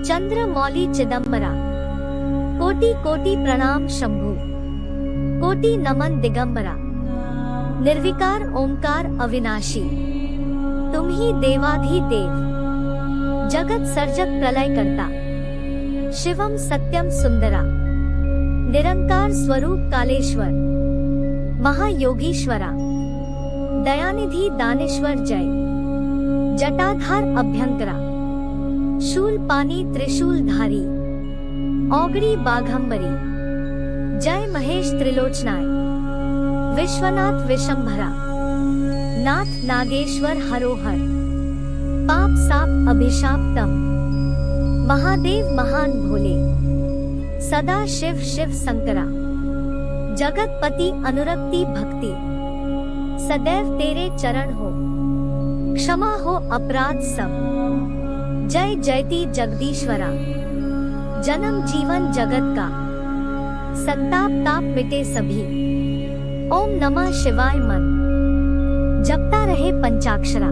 चन्द्रमौलिचिदम्बरा कोटि कोटि प्रणाम शंभु कोटि नमन दिगंबरा निर्विकार ओंकार अविनाशी तुम ही देवाधिदेव जगत सर्जक प्रलय करता शिवम सत्यम सुंदरा निरंकार स्वरूप कालेश्वर महायोगीश्वरा दयानिधि दानेश्वर जय जटाधार अभ्यंकरा शूलपानी त्रिशूलधारी औगड़ी बाघंबरी जय महेश त्रिलोचनाय विश्वनाथ विशंभरा नाथ नागेश्वर हरोहर पाप साप अभिशाप तम महादेव महान भोले सदा शिव शिव शंकरा जगतपति अनुरक्ति भक्ति सदैव तेरे चरण हो क्षमा हो अपराध सब जय जयति जगदीश्वरा जन्म जीवन जगत का संताप ताप मिटे सभी ओम नमः शिवाय मन जपता रहे पंचाक्षरा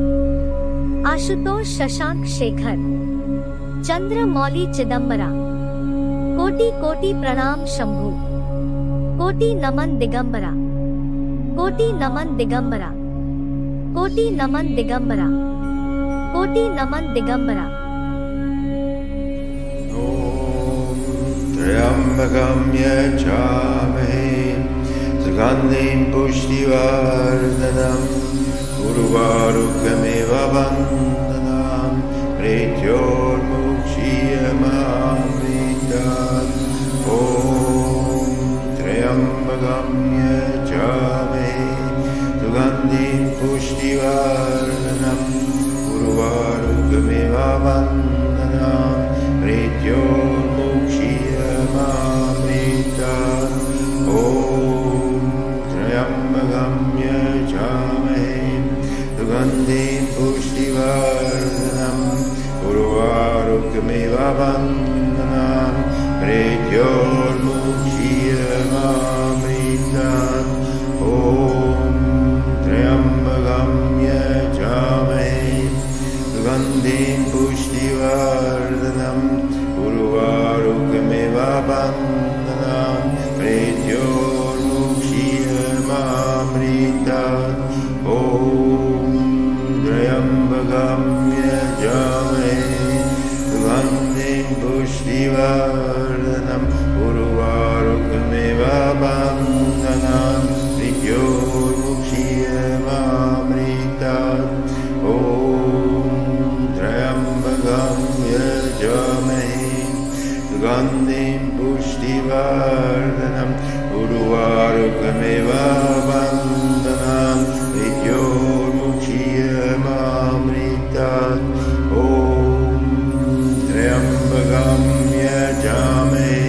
आशुतोष शशांक शेखर चंद्रमौली चिदंबरा कोटि कोटि प्रणाम शंभु कोटि नमन दिगंबरा कोटि नमन दिगंबरा कोटि नमन दिगंबरा कोटि नमन दिगंबरा त्र्यंबकं यच्छामहे सुगन्धिं पुष्टिवर्धनम् उर्वारुकमिव वन्दनाम् मृत्योर्मुक्षीयमामृतात् ॐ त्र्यंबकं यच्छामहे सुगन्धिं पुष्टिवर्धनम् उर्वारुकमिव वन्दनाम् मृत्योर्मुक्षीयमामृतात् ॐ त्र्यंबकं यच्छामहे सुगन्धिं पुष्टिवर्धनम् उर्वारुकमिव वन्दनाम् मृत्योर्मुक्षीयमामृतात् ॐ त्र्यंबकं यच्छामहे सुगन्धिं पुष्टिवर्धनम् उर्वारुकमिव वन्दनाम् मृत्योर्मुक्षीयमामृतात् ॐ त्र्यंबकं यच्छामहे सुगन्धिं पुष्टिवर्धनम् उर्वारुकमिव वन्दनाम् मृत्योर्मुक्षीयमामृतात् ॐ त्र्यंबकं यच्छामहे सुगन्धिं पुष्टिवर्धनम् उर्वारुकमिव वन्दनाम् मृत्योर्मुक्षीयमामृतात् ॐ त्र्यंबकं यच्छामहे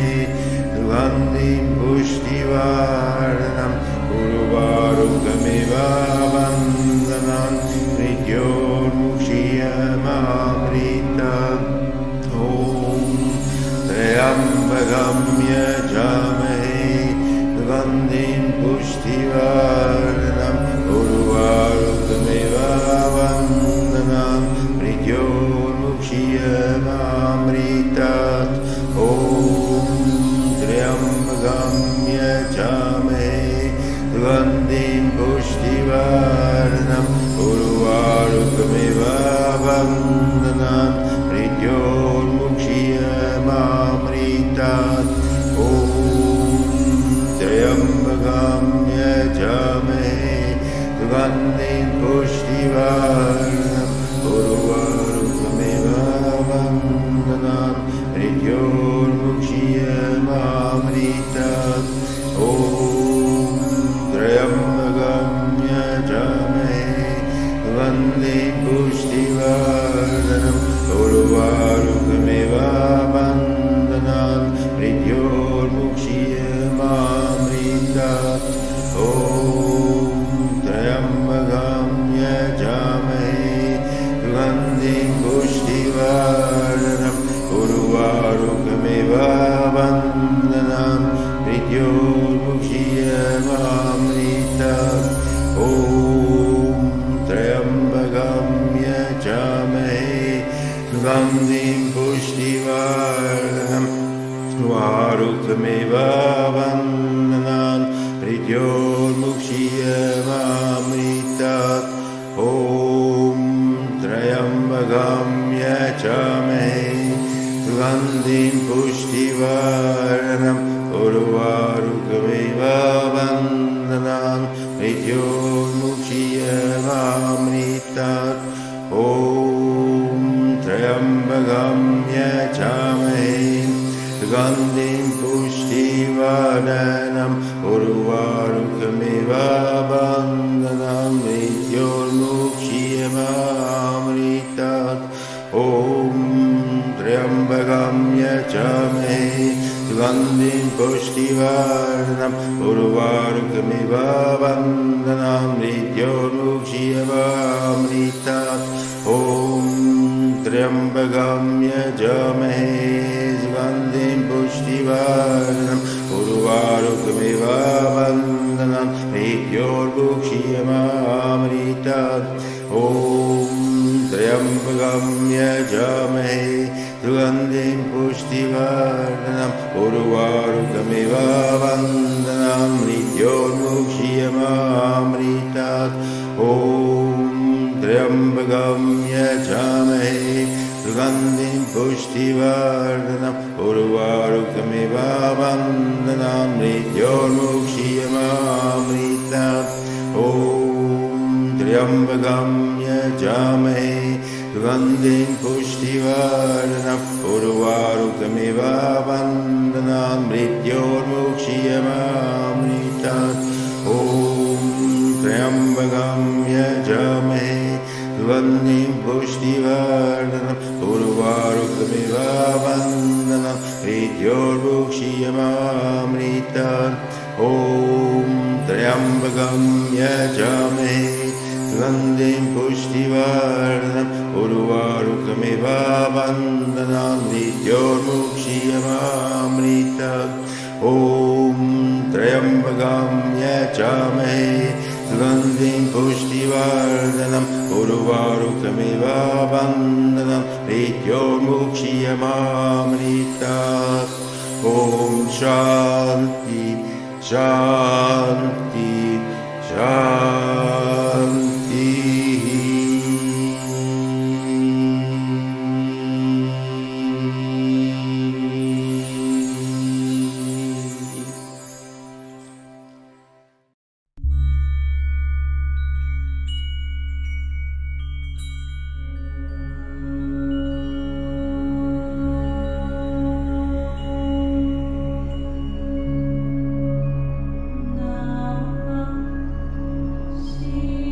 सुगन्धिं पुष्टिवर्धनम् उर्वारुकमिव वन्दनाम् मृत्योर्मुक्षीयमामृतात् ॐ त्र्यंबकं यच्छामहे सुगन्धिं पुष्टिवर्धनम् उर्वारुकमिव वन्दनाम् मृत्योर्मुक्षीयमामृतात् ॐ त्र्यंबकं यच्छामहे सुगन्धिं पुष्टिवर्धनम् उर्वारुकमिव वन्दनाम् मृत्योर्मुक्षीयमामृतात् ॐ त्र्यंबकं यच्छामहे सुगन्धिं पुष्टिवर्धनम् उर्वारुकमिव वन्दनाम् पुष्टिवर्धनम् वारुकमेव वन्दनान् मृत्योर्मुक्षीयमामृतात् ॐ त्र्यम्बकं यजामहे सुगन्धिं पुष्टिवर्धनम् उर्वारुकमेव वन्दनान् मृत्योर्मुक्षीयमामृतात् ॐ त्र्यम्बकं यजामहे सुगन्धिं पुष्टिवर्धनम् उर्वारुकमेव वन्दनान् मृत्योर्मुक्षीयमामृतात् ॐ त्र्यम्बकं यजामहे सुगन्धिं पुष्टिवर्धनम् उर्वारुकमेव वन्दनान् मृत्योर्मुक्षीयमामृतात् ॐ त्र्यम्बकं यजामहे सुगन्धिं पुष्टिवर्धनम् उर्वारुकमेव वन्दनान् मृत्योर्मुक्षीयमामृतात् ॐ त्र्यम्बकं यजामहे सुगन्धिं पुष्टिवर्धनम् उर्वारुकमेव वन्दनान् मृत्योर्मुक्षीयमामृतात् ॐ त्र्यम्बकं यजामहे सुगन्धिं पुष्टिवर्धनम् उर्वारुकमेव वन्दनान् मृत्योर्मुक्षीयमामृतात् ॐ त्र्यम्बकं यजामहे सुगन्धिं पुष्टिवर्धनम् उर्वारुकमेव वन्दनान् मृत्योर्मुक्षीयमामृतात् ॐ त्र्यम्बकं यजामहे सुगन्धिं पुष्टिवर्धनम् उर्वारुकमेव वन्दनान् मृत्योर्मुक्षीयमामृतात् ॐ त्र्यम्बकं यजामहे सुगन्धिं पुष्टिवर्धनम् उर्वारुकमेव वन्दनान् मृत्योर्मुक्षीयमामृतात् ॐ त्र्यम्बकं यजामहे सुगन्धिं पुष्टिवर्धनम् उर्वारुकमेव वन्दनान् मृत्योर्मुक्षीयमामृतात् ॐ शान्ति शान्ति शान्तिः Namah Shivaya.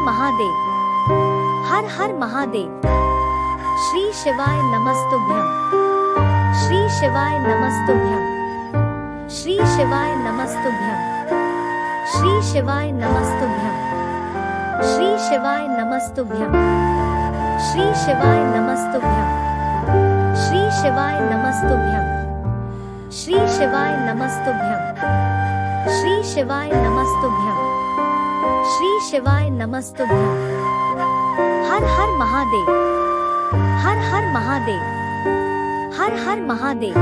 महादेव, हर हर महादेव। श्री शिवाय नमस्तुभ्यं, श्री शिवाय नमस्तुभ्यं, श्री शिवाय नमस्तुभ्यं, श्री शिवाय नमस्तुभ्यं, श्री शिवाय नमस्तुभ्यं, श्री शिवाय नमस्तुभ्यं, श्री शिवाय नमस्तुभ्यं, श्री शिवाय नमस्तुभ्यं, श्री शिवाय नमस्तुभ्यं, श्री शिवाय नमस्तुभ्यं। हर हर महादेव, हर हर महादेव, हर हर महादेव।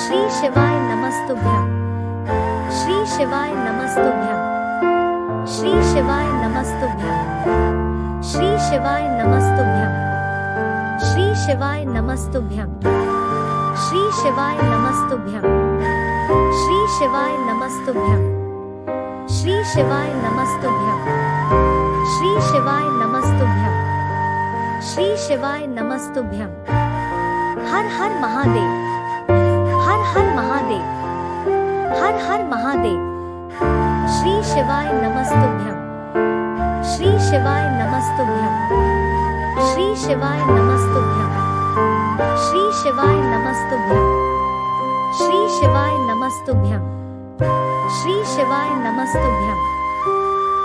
श्री शिवाय नमस्तुभ्यं, श्री शिवाय नमस्तुभ्यं, श्री शिवाय नमस्तुभ्यं, श्री शिवाय नमस्तुभ्यं, श्री शिवाय नमस्तुभ्यं, श्री शिवाय नमस्तुभ्यं, श्री शिवाय नमस्तुभ्यं, श्री शिवाय नमस्तुभ्यं, श्री शिवाय नमस्तुभ्यं, श्री शिवाय नमस्तुभ्यं। हर हर महादेव, हर हर महादेव, हर हर महादेव। श्री शिवाय नमस्तुभ्यं, श्री शिवाय नमस्तुभ्यं, श्री शिवाय नमस्तुभ्यं, श्री शिवाय नमस्तुभ्यं, श्री शिवाय नमस्तुभ्यं, श्री शिवाय नमस्तुभ्यं,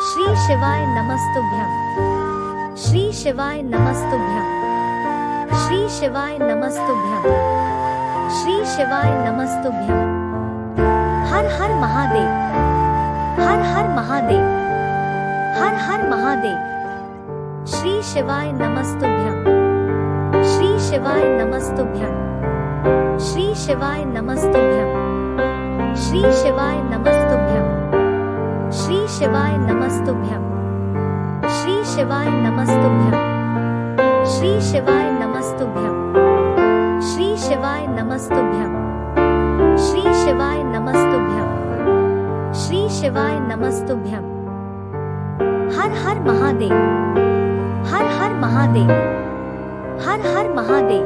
श्री शिवाय नमस्तुभ्यं, श्री शिवाय नमस्तुभ्यं, श्री शिवाय नमस्तुभ्यं, श्री शिवाय नमस्तुभ्यं। हर हर महादेव, हर हर महादेव, हर हर महादेव। श्री शिवाय नमस्तुभ्यं, श्री शिवाय नमस्तुभ्यं, श्री शिवाय नमस्तुभ्यं, श्री शिवाय नमस्तुभ्यं, श्री शिवाय नमस्तुभ्यं, श्री शिवाय नमस्तुभ्यं, श्री शिवाय नमस्तुभ्यं, श्री शिवाय नमस्तुभ्यं, श्री शिवाय नमस्तुभ्यं, श्री शिवाय नमस्तुभ्यं। हर हर महादेव, हर हर महादेव, हर हर महादेव।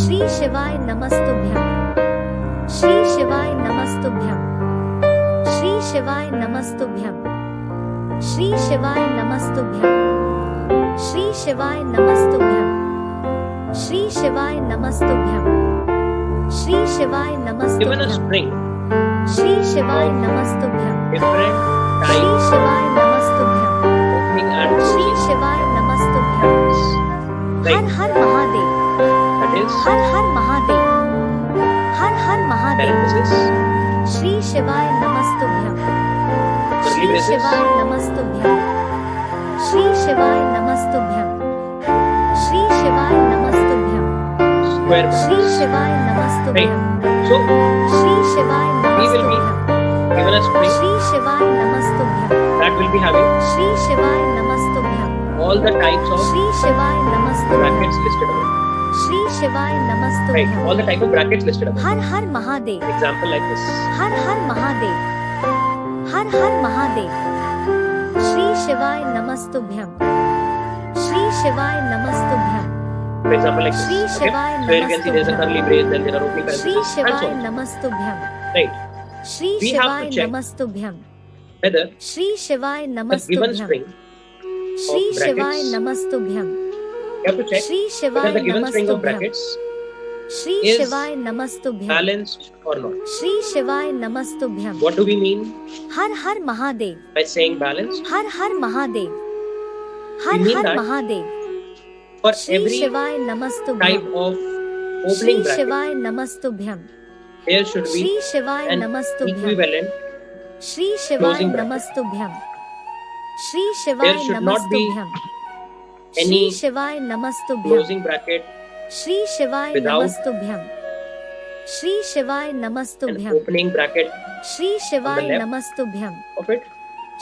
श्री शिवाय नमस्तुभ्यं, श्री शिवाय नमस्तुभ्यं, श्री शिवाय नमस्तुभ्यं, श्री शिवाय नमस्तुभ्यं, श्री शिवाय नमस्तुभ्यं, श्री शिवाय नमस्तुभ्यं, श्री शिवाय नमस्तुभ्यं। Given a string, श्री शिवाय नमस्तुभ्यं, different श्री types शिवाय नमस्तुभ्यं, opening and श्री closing, शिवाय नमस्तुभ्यं। हर like her Mahadev, that is her her Mahadev, her her Mahadev. parenthesis, Shri शिवाय नमस्तुभ्यं, curly श्री braces, शिवाय नमस्तुभ्यं, श्री शिवाय नमस्तुभ्यं, श्री शिवाय नमस्तुभ्यं, square श्री braces. शिवाय नमस्तुभ्यं, So श्री शिवाय we will be नमस्तुभ्यं, given a string श्री शिवाय नमस्तुभ्यं, that will be having Shri शिवाय नमस्तुभ्यं, all the types of Shri शिवाय नमस्तुभ्यं, brackets listed above. श्री शिवाय Right, नमस्तुभ्यं। all the type of brackets listed above. Her her Mahadev, Example like this. हर हर महादेव, हर हर महादेव। श्री शिवाय नमस्तुभ्यं, श्री शिवाय नमस्तुभ्यं, For example like Shri this. Okay? शिवाय So here you can see there is a नमस्तुभ्यं, curly brace, then there are opening Shri parentheses and so शिवाय on. नमस्तुभ्यं, Right. Shri We have to शिवाय check नमस्तुभ्यं, Whether श्री शिवाय the given नमस्तुभ्यं, string, Shri of शिवाय brackets, नमस्तुभ्यं, you have to check Shri whether शिवाय the given string of नमस्तुभ्यं, brackets श्री is शिवाय नमस्तुभ्यं, balanced or not. श्री शिवाय नमस्तुभ्यं। What do we mean her her Mahadev, by saying balanced? Her her Mahadev, We her mean her that Mahadev. for Shri every शिवाय नमस्तुभ्यं, type of Shri opening bracket, शिवाय नमस्तुभ्यं, there should Shri be शिवाय an नमस्तुभ्ं, equivalent श्री शिवाय closing bracket. नमस्तुभ्यं, श्री शिवाय There should not be नमस्तुभ्यं, Shri any शिवाय नमस्तुभ्यं, closing bracket श्री शिवाय without नमस्तुभ्यं, श्री शिवाय an नमस्तुभ्यं, opening bracket श्री शिवाय left नमस्तुभ्यं, of it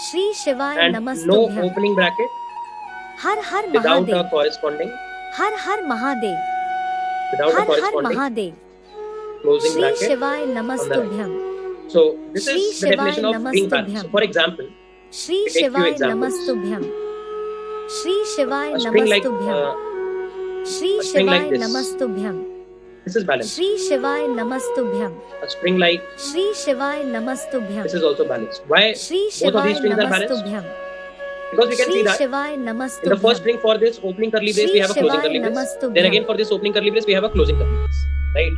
श्री शिवाय and no नमस्तुभ्यं। opening bracket her her without a Mahadev, corresponding her her Mahadev, without a her her corresponding Mahadev. closing Shri bracket शिवाय on the right. नमस्तुभ्यं, So this Shri is the definition Shivay of being balanced. Namastubhyam. So for example, Shri we take few शिवाय examples. नमस्तुभ्यं, श्री शिवाय A string like नमस्तुभ्यं, Shri a string like शिवाय this. नमस्तुभ्यं, This is balanced. Shri शिवाय नमस्तुभ्यं, A string like Shri शिवाय नमस्तुभ्यं, this is also balanced. Why Shri both of शिवाय these strings are balanced? नमस्तुभ्यं, Because we can see that SHIVA in the Notebook. first string for this opening curly brace, we have a closing curly brace. Then again for this opening curly brace, we have a closing curly brace. Right?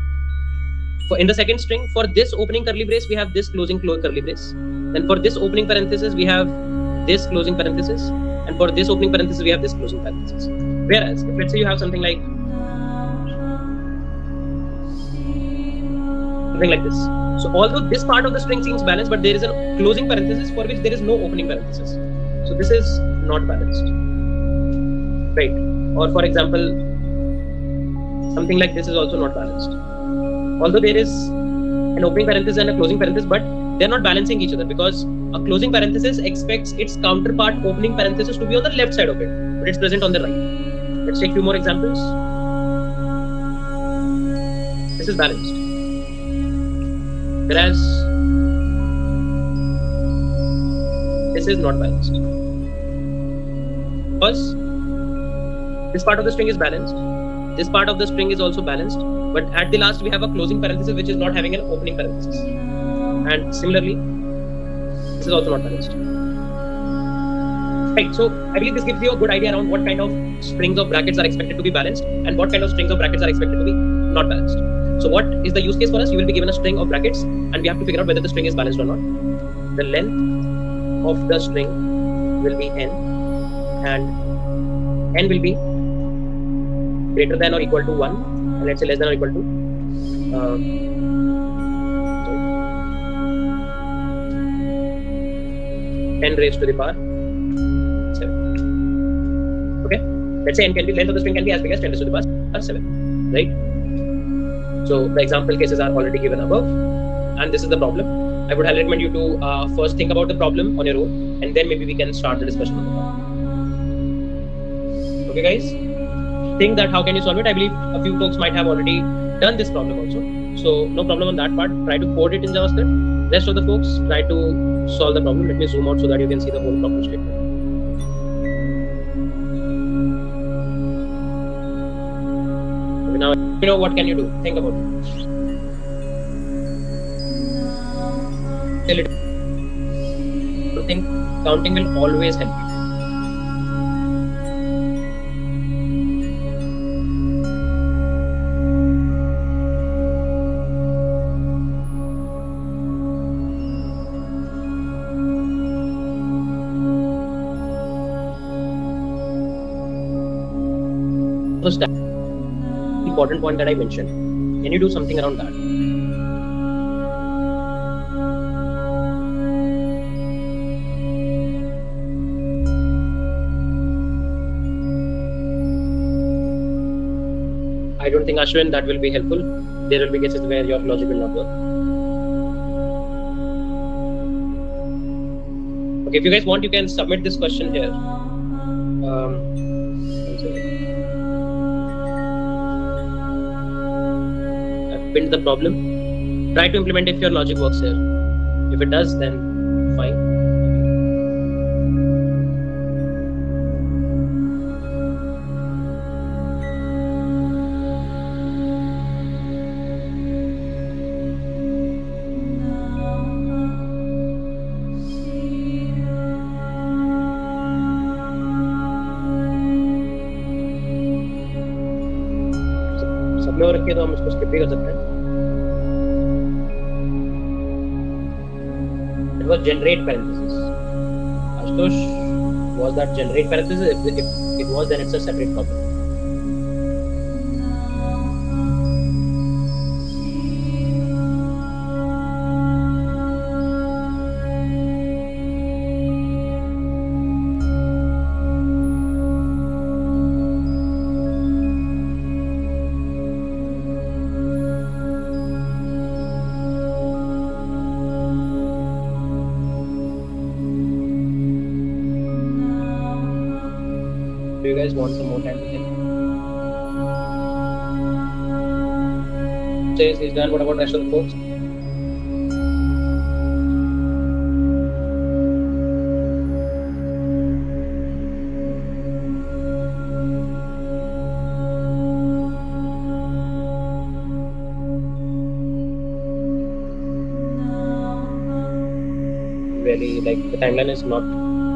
In the second string, for this opening curly brace, we have this closing curly brace. Then for this opening parenthesis, we have this closing parenthesis. And for this opening parenthesis, we have this closing parenthesis. Whereas, if let's say you have something like this. So although this part of the string seems balanced, but there is a closing parenthesis for which there is no opening parenthesis. So this is not balanced. Right? Or for example, something like this is also not balanced. Although there is an opening parenthesis and a closing parenthesis, but they're not balancing each other, because a closing parenthesis expects its counterpart opening parenthesis to be on the left side of it, but it's present on the right. Let's take a few more examples. This is balanced. Whereas this is not balanced. Because this part of the string is balanced, this part of the string is also balanced, but at the last we have a closing parenthesis which is not having an opening parenthesis. And similarly, this is also not balanced. Right, so I believe this gives you a good idea around what kind of strings of brackets are expected to be balanced and what kind of strings of brackets are expected to be not balanced. So what is the use case for us? You will be given a string of brackets and we have to figure out whether the string is balanced or not. The length of the string will be n, and n will be greater than or equal to 1, and let's say less than or equal to 10 raised to the power 7. Okay, let's say n can be, length of the string can be as big as 10 raised to the power 7, right? So the example cases are already given above, and this is the problem. I would recommend you to first think about the problem on your own, and then maybe we can start the discussion on the problem. Okay, guys, think that how can you solve it? I believe a few folks might have already done this problem also, so no problem on that part. Try to code it in JavaScript. Rest of the folks, try to solve the problem. Let me zoom out so that you can see the whole problem statement. Okay, now you know what can you do. Think about it. I think counting will always help you. So that important point that I mentioned. Can you do something around that? I don't think, Ashwin, that will be helpful. There will be cases where your logic will not work. Okay, if you guys want, you can submit this question here. I've pinned the problem. Try to implement if your logic works here. If it does, then fine. सब में रखे तो हम इसको skip भी कर सकते हैं. It was generate parenthesis. Ashutosh, was that generate parenthesis? If it was, then it's a separate problem. Do you guys want some more time to think? Chase is done. What about rest of the folks? Really, like, the timeline is not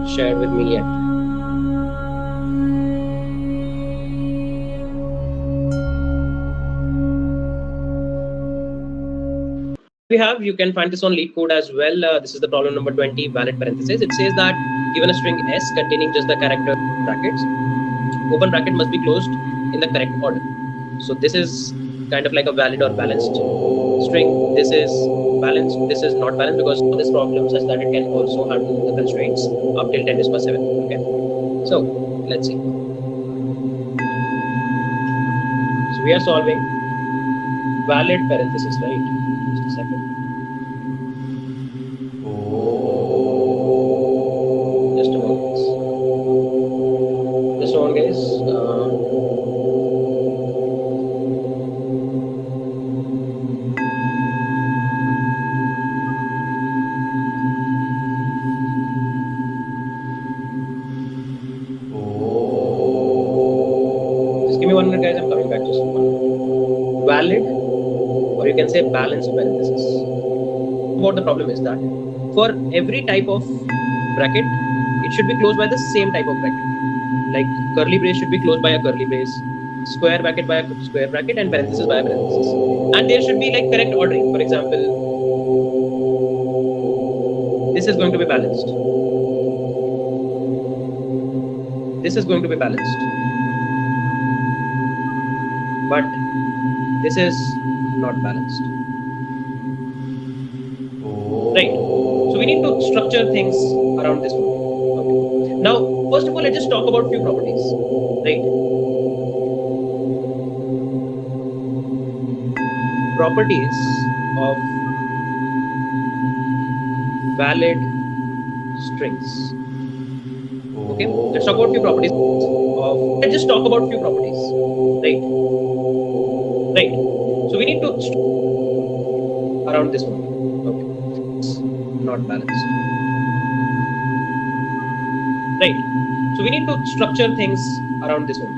shared with me yet. we have, you can find this on lead code as well. This is the problem number 20, valid parenthesis. It says that given a string S containing just the character brackets, open bracket must be closed in the correct order. So this is kind of like a valid or balanced string. This is balanced, this is not balanced because of this problem such that it can also handle the constraints up till 10 to the power 7. Okay, so let's see. So we are solving valid parenthesis, right? Just a second. Just a moment. Just a moment, guys. Just give me 1 minute, guys. I'm coming back. Just 1 minute. Valid, or you can say balanced parenthesis. What the problem is that for every type of bracket, it should be closed by the same type of bracket. Like curly brace should be closed by a curly brace, square bracket by a square bracket, and parenthesis by a parenthesis. And there should be like correct ordering. For example, this is going to be balanced. This is going to be balanced. But this is not balanced. Right. So we need to structure things around this one. Okay. Now, first of all, let's just talk about few properties. Right. Properties of valid strings. Okay. Let's talk about few properties of. Let's just talk about few properties. Right. Right. So we need to around this one. Okay. It's not balanced. Right. So we need to structure things around this one.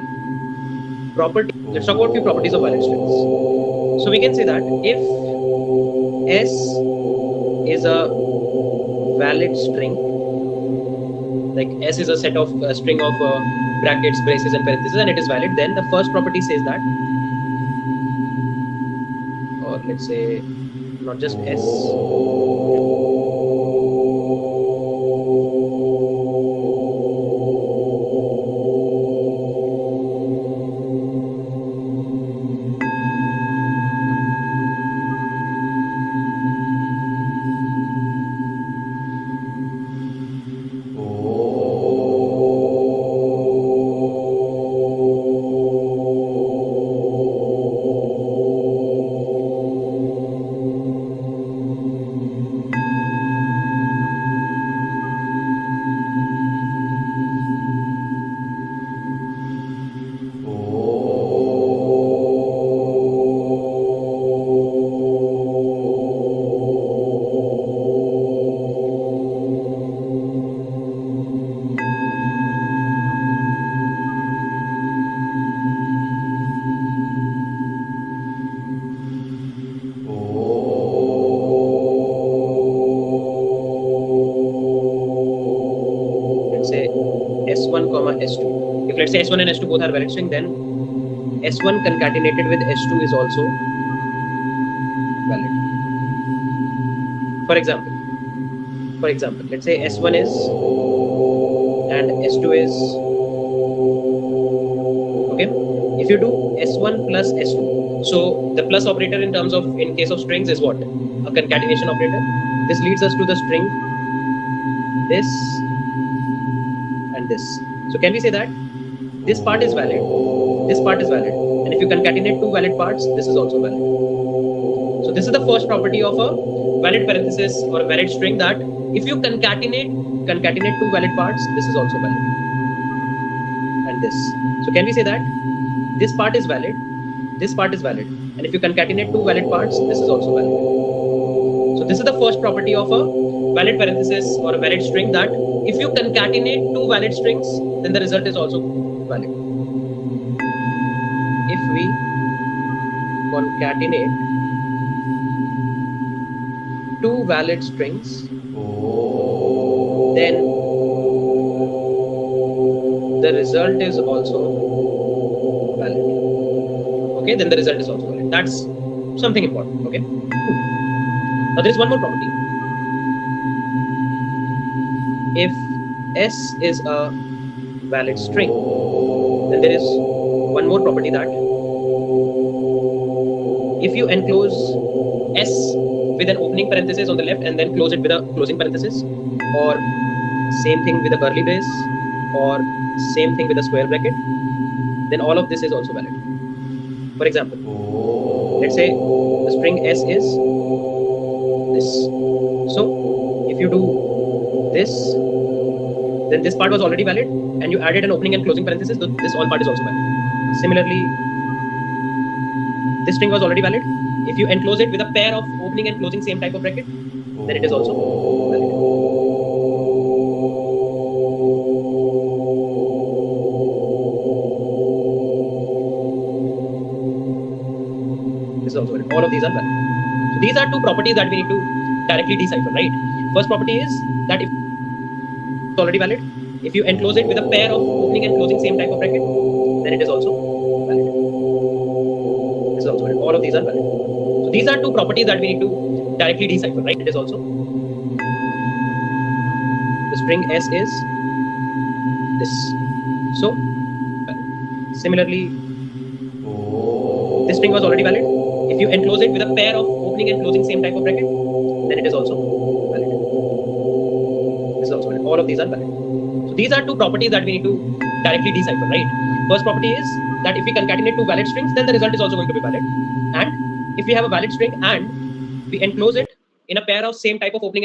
Property. Let's talk about few properties of valid strings. So we can say that if S is a valid string, like S is a set of string of brackets, braces, and parentheses, and it is valid, then the first property says that, or let's say not just S. S1 comma S2. If let's say S1 and S2 both are valid string, then S1 concatenated with S2 is also valid. For example, let's say S1 is and S2 is okay. If you do S1 plus S2, so the plus operator in terms of in case of strings is what? A concatenation operator. This leads us to the string this and this. So can we say that this part is valid, this part is valid, and if you concatenate two valid parts, this is also valid. So this is the first property of a valid parenthesis or a valid string, that if you concatenate two valid parts, this is also valid, and this. So can we say that this part is valid, this part is valid, and if you concatenate two valid parts, this is also valid. So this is the first property of a valid parenthesis or a valid string, that if you concatenate two valid strings, then the result is also valid. If we concatenate two valid strings, then the result is also valid. Okay, then the result is also valid. That's something important. Okay. Now there is one more property. If S is a valid string, then there is one more property that if you enclose S with an opening parenthesis on the left and then close it with a closing parenthesis, or same thing with a curly brace, or same thing with a square bracket, then all of this is also valid. For example, let's say the string S is this. So if you do this, then this part was already valid, and you added an opening and closing parenthesis, so this all part is also valid. Similarly, this string was already valid. If you enclose it with a pair of opening and closing same type of bracket, then it is also valid. This is also valid. All of these are valid. So these are two properties that we need to directly decipher, right? First property is that if it's already valid, if you enclose it with a pair of opening and closing same type of bracket, then it is also valid. This is also valid. All of these are valid. So these are two properties that we need to directly decipher, right? It is also the string S is this. So valid. Similarly, this string was already valid. If you enclose it with a pair of opening and closing same type of bracket, then it is also valid. This is also valid. All of these are valid. So these are two properties that we need to directly decipher, right? First property is that if we concatenate two valid strings, then the result is also going to be valid. And if we have a valid string and we enclose it in a pair of same type of opening and